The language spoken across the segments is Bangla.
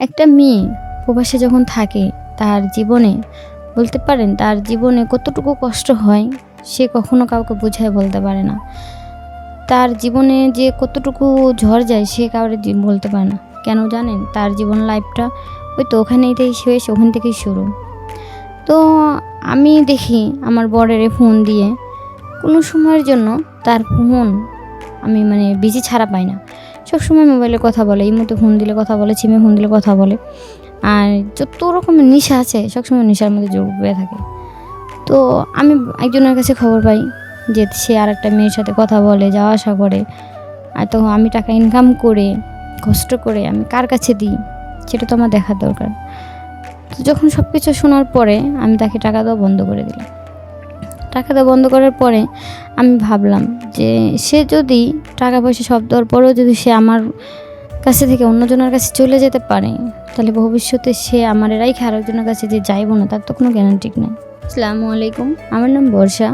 একটা মেয়ে প্রবাসে যখন থাকে তার জীবনে বলতে পারেন তার জীবনে কতটুকু কষ্ট হয় সে কখনো কাউকে বুঝায় বলতে পারে না। তার জীবনে যে কতটুকু ঝড় যায় সে কাউরে বলতে পারে না। কেন জানেন? তার জীবন লাইফটা ওই তো ওখানেই শেষ, ওখান থেকেই শুরু। তো আমি দেখি আমার বরেরে ফোন দিয়ে কোনো সময়ের জন্য তার ফোন আমি বিজি ছাড়া পাই না। সবসময় মোবাইলে কথা বলে, ইমোতে ফোন দিলে কথা বলে, সিমে ফোন দিলে কথা বলে। আর যত রকমের নেশা আছে সবসময় নেশার মধ্যে ডুবে থাকে। তো আমি একজনের কাছে খবর পাই যে সে আরেকটা মেয়ের সাথে কথা বলে, যাওয়া আসা করে। আর তো আমি টাকা ইনকাম করে, কষ্ট করে আমি কার কাছে দিই সেটা তো আমার দেখার দরকার। তো যখন সব কিছু শোনার পরে আমি তাকে টাকা দেওয়া বন্ধ করে দিলাম। টাকা দেওয়া বন্ধ করার পরে আমি ভাবলাম যে সে যদি টাকা পয়সা সব দেওয়ার পরেও যদি সে আমার কাছে থেকে অন্যজনের কাছে চলে যেতে পারে, তাহলে ভবিষ্যতে সে আমার রাইখে আরেকজনের কাছে যে যাইব না তার তো কোনো গ্যারান্টি নেই। আসসালামু আলাইকুম, আমার নাম বর্ষা,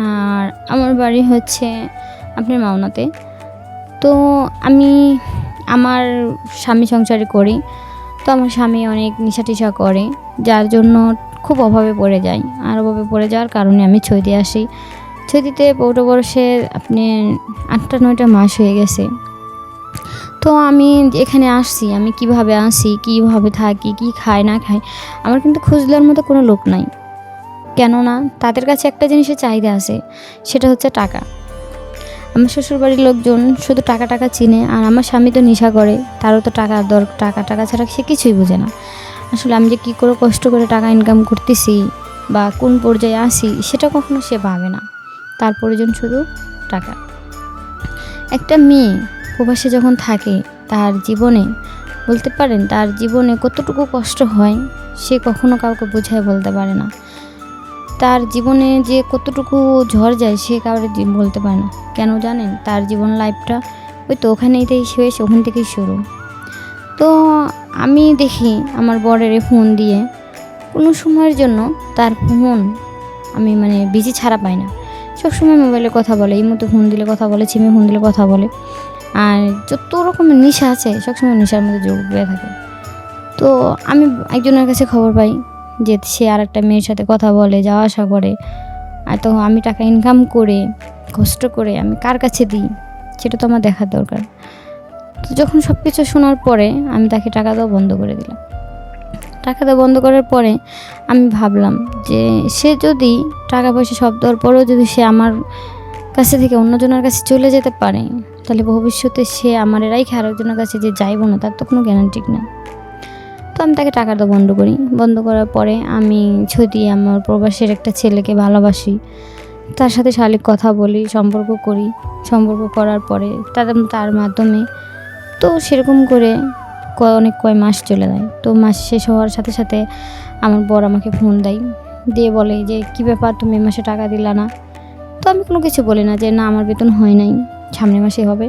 আর আমার বাড়ি হচ্ছে আপনার মাওনাতে। তো আমি আমার স্বামী সংসারে করি। তো আমার স্বামী অনেক নেশা টেশা করে, যার জন্য খুব অভাবে পড়ে যাই। আর অভাবে পড়ে যাওয়ার কারণে আমি ছুঁইতে আসি। ছুঁইতে পৌর বর্ষের আপনি 8-9টা মাস হয়ে গেছে। তো আমি এখানে আসছি, আমি কিভাবে আসি, কিভাবে থাকি, কি খাই না খাই, আমার কিন্তু খুঁজলার মতো কোনো লোক নাই। কেননা তাদের কাছে একটা জিনিসের চাহিদা আছে, সেটা হচ্ছে টাকা। আমার শ্বশুরবাড়ির লোকজন শুধু টাকা টাকা চিনে, আর আমার স্বামী তো নেশা করে, তারও তো টাকা টাকা ছাড়া সে কিছুই বোঝে না। আসলে আমি যে কী করে কষ্ট করে টাকা ইনকাম করতেছি বা কোন পর্যায়ে আসি সেটা কখনো সে ভাবে না। তার প্রয়োজন শুধু টাকা। একটা মেয়ে প্রবাসে যখন থাকে তার জীবনে বলতে পারেন তার জীবনে কতটুকু কষ্ট হয় সে কখনো কাউকে বুঝায় বলতে পারে না। তার জীবনে যে কতটুকু ঝড় যায় সে কাউরে বলতে পারে না। কেন জানেন? তার জীবন লাইফটা ওই তো ওখানেই শেষ, ওখান থেকেই শুরু। তো আমি দেখি আমার বরেরে ফোন দিয়ে কোনো সময়ের জন্য তার ফোন আমি বিজি ছাড়া পাই না। সবসময় মোবাইলে কথা বলে, ইমোতে ফোন দিলে কথা বলে, সিমে ফোন দিলে কথা বলে। আর যত রকমের নেশা আছে সবসময় নেশার মধ্যে ডুবে থাকে। তো আমি একজনের কাছে খবর পাই যে সে আরেকটা মেয়ের সাথে কথা বলে, যাওয়া আসা করে। আর তো আমি টাকা ইনকাম করে, কষ্ট করে আমি কার কাছে দিই সেটা তো আমার দেখার দরকার। তো যখন সব কিছু শোনার পরে আমি তাকে টাকা দেওয়া বন্ধ করে দিলাম। টাকা দেওয়া বন্ধ করার পরে আমি ভাবলাম যে সে যদি টাকা পয়সা সব দেওয়ার পরেও যদি সে আমার কাছে থেকে অন্যজনের কাছে চলে যেতে পারে, তাহলে ভবিষ্যতে সে আমার রাইখে আরেকজনের কাছে যে যাইব না তার তো কোনো গ্যারান্টি নেই। তো আমি তাকে টাকা দেওয়া বন্ধ করি। বন্ধ করার পরে আমি যদি আমার প্রবাসের একটা ছেলেকে ভালোবাসি, তার সাথে শারীরিক কথা বলি, সম্পর্ক করি। সম্পর্ক করার পরে তার মাধ্যমে তো সেরকম করে কয় মাস চলে যায়। তো মাস শেষ হওয়ার সাথে সাথে আমার বর আমাকে ফোন দেয়, দিয়ে বলে যে কী ব্যাপার, তুমি এই মাসে টাকা দিলা না? তো আমি কোনো কিছু বলি না যে না, আমার বেতন হয় নাই, সামনের মাসে হবে।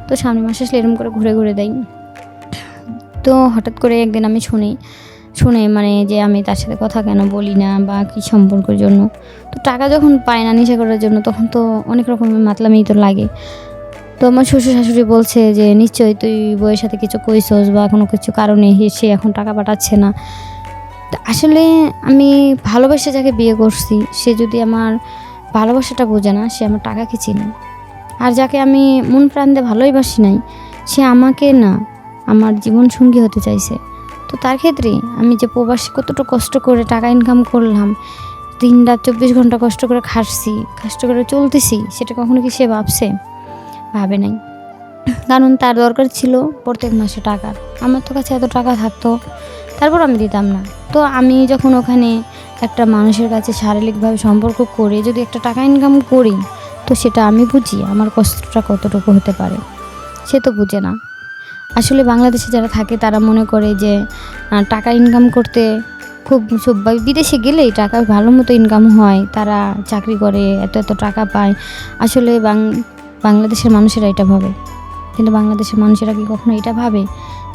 তো সামনের মাসে আসলে এরকম করে ঘুরে ঘুরে দেয়। তো হঠাৎ করে একদিন আমি শুনে যে আমি তার সাথে কথা কেন বলি না বা কী সম্পর্কের জন্য। তো টাকা যখন পায় না নেশা করার জন্য, তখন তো অনেক রকমের মাতলামি তো লাগে। তো আমার শ্বশুর শাশুড়ি বলছে যে নিশ্চয়ই তুই বউয়ের সাথে কিছু কইছস বা কোনো কিছু কারণে সে এখন টাকা পাঠাচ্ছে না। তো আসলে আমি ভালোবেসে যাকে বিয়ে করছি সে যদি আমার ভালোবাসাটা বোঝে না, সে আমার টাকাকে চিনে। আর যাকে আমি মন প্রাণ দিয়ে ভালোই বাসি নাই, সে আমাকে না আমার জীবন সঙ্গী হতে চাইছে। তো তার ক্ষেত্রে আমি যে প্রবাসে কতটা কষ্ট করে টাকা ইনকাম করলাম, দিন রাত 24 ঘন্টা কষ্ট করে খাটছি, কষ্ট করে চলতেছি, সেটা কখনো কি সে ভাবে নাই। কারণ তার দরকার ছিল প্রত্যেক মাসে টাকার। আমার তো কাছে এত টাকা থাকতো, তারপর আমি দিতাম না। তো আমি যখন ওখানে একটা মানুষের কাছে শারীরিকভাবে সম্পর্ক করে যদি একটা টাকা ইনকাম করি, তো সেটা আমি বুঝি আমার কষ্টটা কতটুকু হতে পারে। সে তো বুঝে না। আসলে বাংলাদেশে যারা থাকে তারা মনে করে যে টাকা ইনকাম করতে খুব বিদেশে গেলেই টাকা ভালো মতো ইনকাম হয়, তারা চাকরি করে এত এত টাকা পায়। আসলে বাংলাদেশের মানুষেরা এটা ভাবে, কিন্তু বাংলাদেশের মানুষেরা কি কখনো এটা ভাবে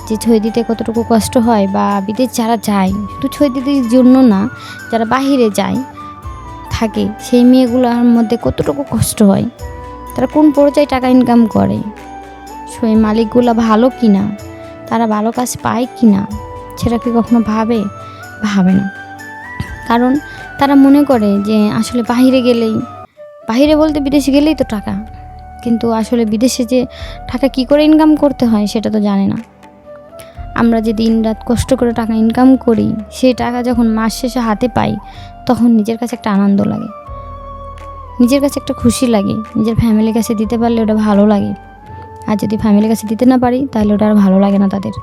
যে ছয় দিতে কতটুকু কষ্ট হয়? বা বিদেশ যারা যায়, শুধু ছয় দিতের জন্য না, যারা বাহিরে যায় থাকে, সেই মেয়েগুলোর মধ্যে কতটুকু কষ্ট হয়, তারা কোন পর্যায়ে টাকা ইনকাম করে, সেই মালিকগুলো ভালো কি না, তারা ভালো কাজ পায় কি না সেটা কি কখনো ভাবে? ভাবে না। কারণ তারা মনে করে যে আসলে বাইরে বলতে বিদেশে গেলেই তো টাকা, কিন্তু আসলে বিদেশে যে টাকা কি করে ইনকাম করতে হয় সেটা তো জানে না। আমরা যে দিনরাত কষ্ট করে টাকা ইনকাম করি, সেই টাকা যখন মাস শেষে হাতে পাই তখন নিজের কাছে একটা আনন্দ লাগে, নিজের কাছে একটা খুশি লাগে। নিজের ফ্যামিলির কাছে দিতে পারলে ওটা ভালো লাগে, আর যদি ফ্যামিলির কাছে দিতে না পারি তাহলে ওটা আর ভালো লাগে না তাদের।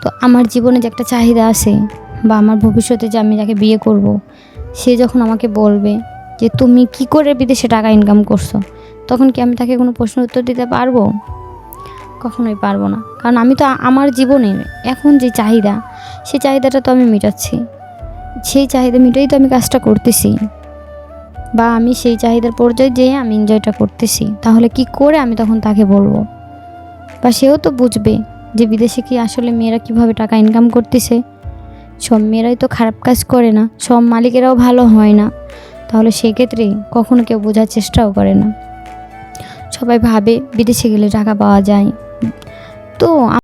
তো আমার জীবনে যে একটা চাহিদা আছে, বা আমার ভবিষ্যতে যে আমি যাকে বিয়ে করব, সে যখন আমাকে বলবে যে তুমি কি করে বিদেশে টাকা ইনকাম করছো, তখন কি আমি তাকে কোনো প্রশ্ন উত্তর দিতে পারবো? কখনোই পারবো না। কারণ আমি তো আমার জীবনের এখন যে চাহিদা, সেই চাহিদাটা তো আমি মেটাচ্ছি, সেই চাহিদা মিটাই তো আমি কাজটা করতেছি, বা আমি সেই চাহিদার পর্যায়ে যেয়ে আমি এনজয়টা করতেছি। তাহলে কি করে আমি তখন তাকে বলবো? বা সেও তো বুঝবে যে বিদেশে কি আসলে মেয়েরা কিভাবে টাকা ইনকাম করতেছে। সব মেয়েরাই তো খারাপ কাজ করে না, সব মালিকেরাও ভালো হয় না। তাহলে সেক্ষেত্রে কখনো কেউ বোঝার চেষ্টাও করে না। সবাই ভাবে বিদেশে গেলে টাকা পাওয়া যায়। তো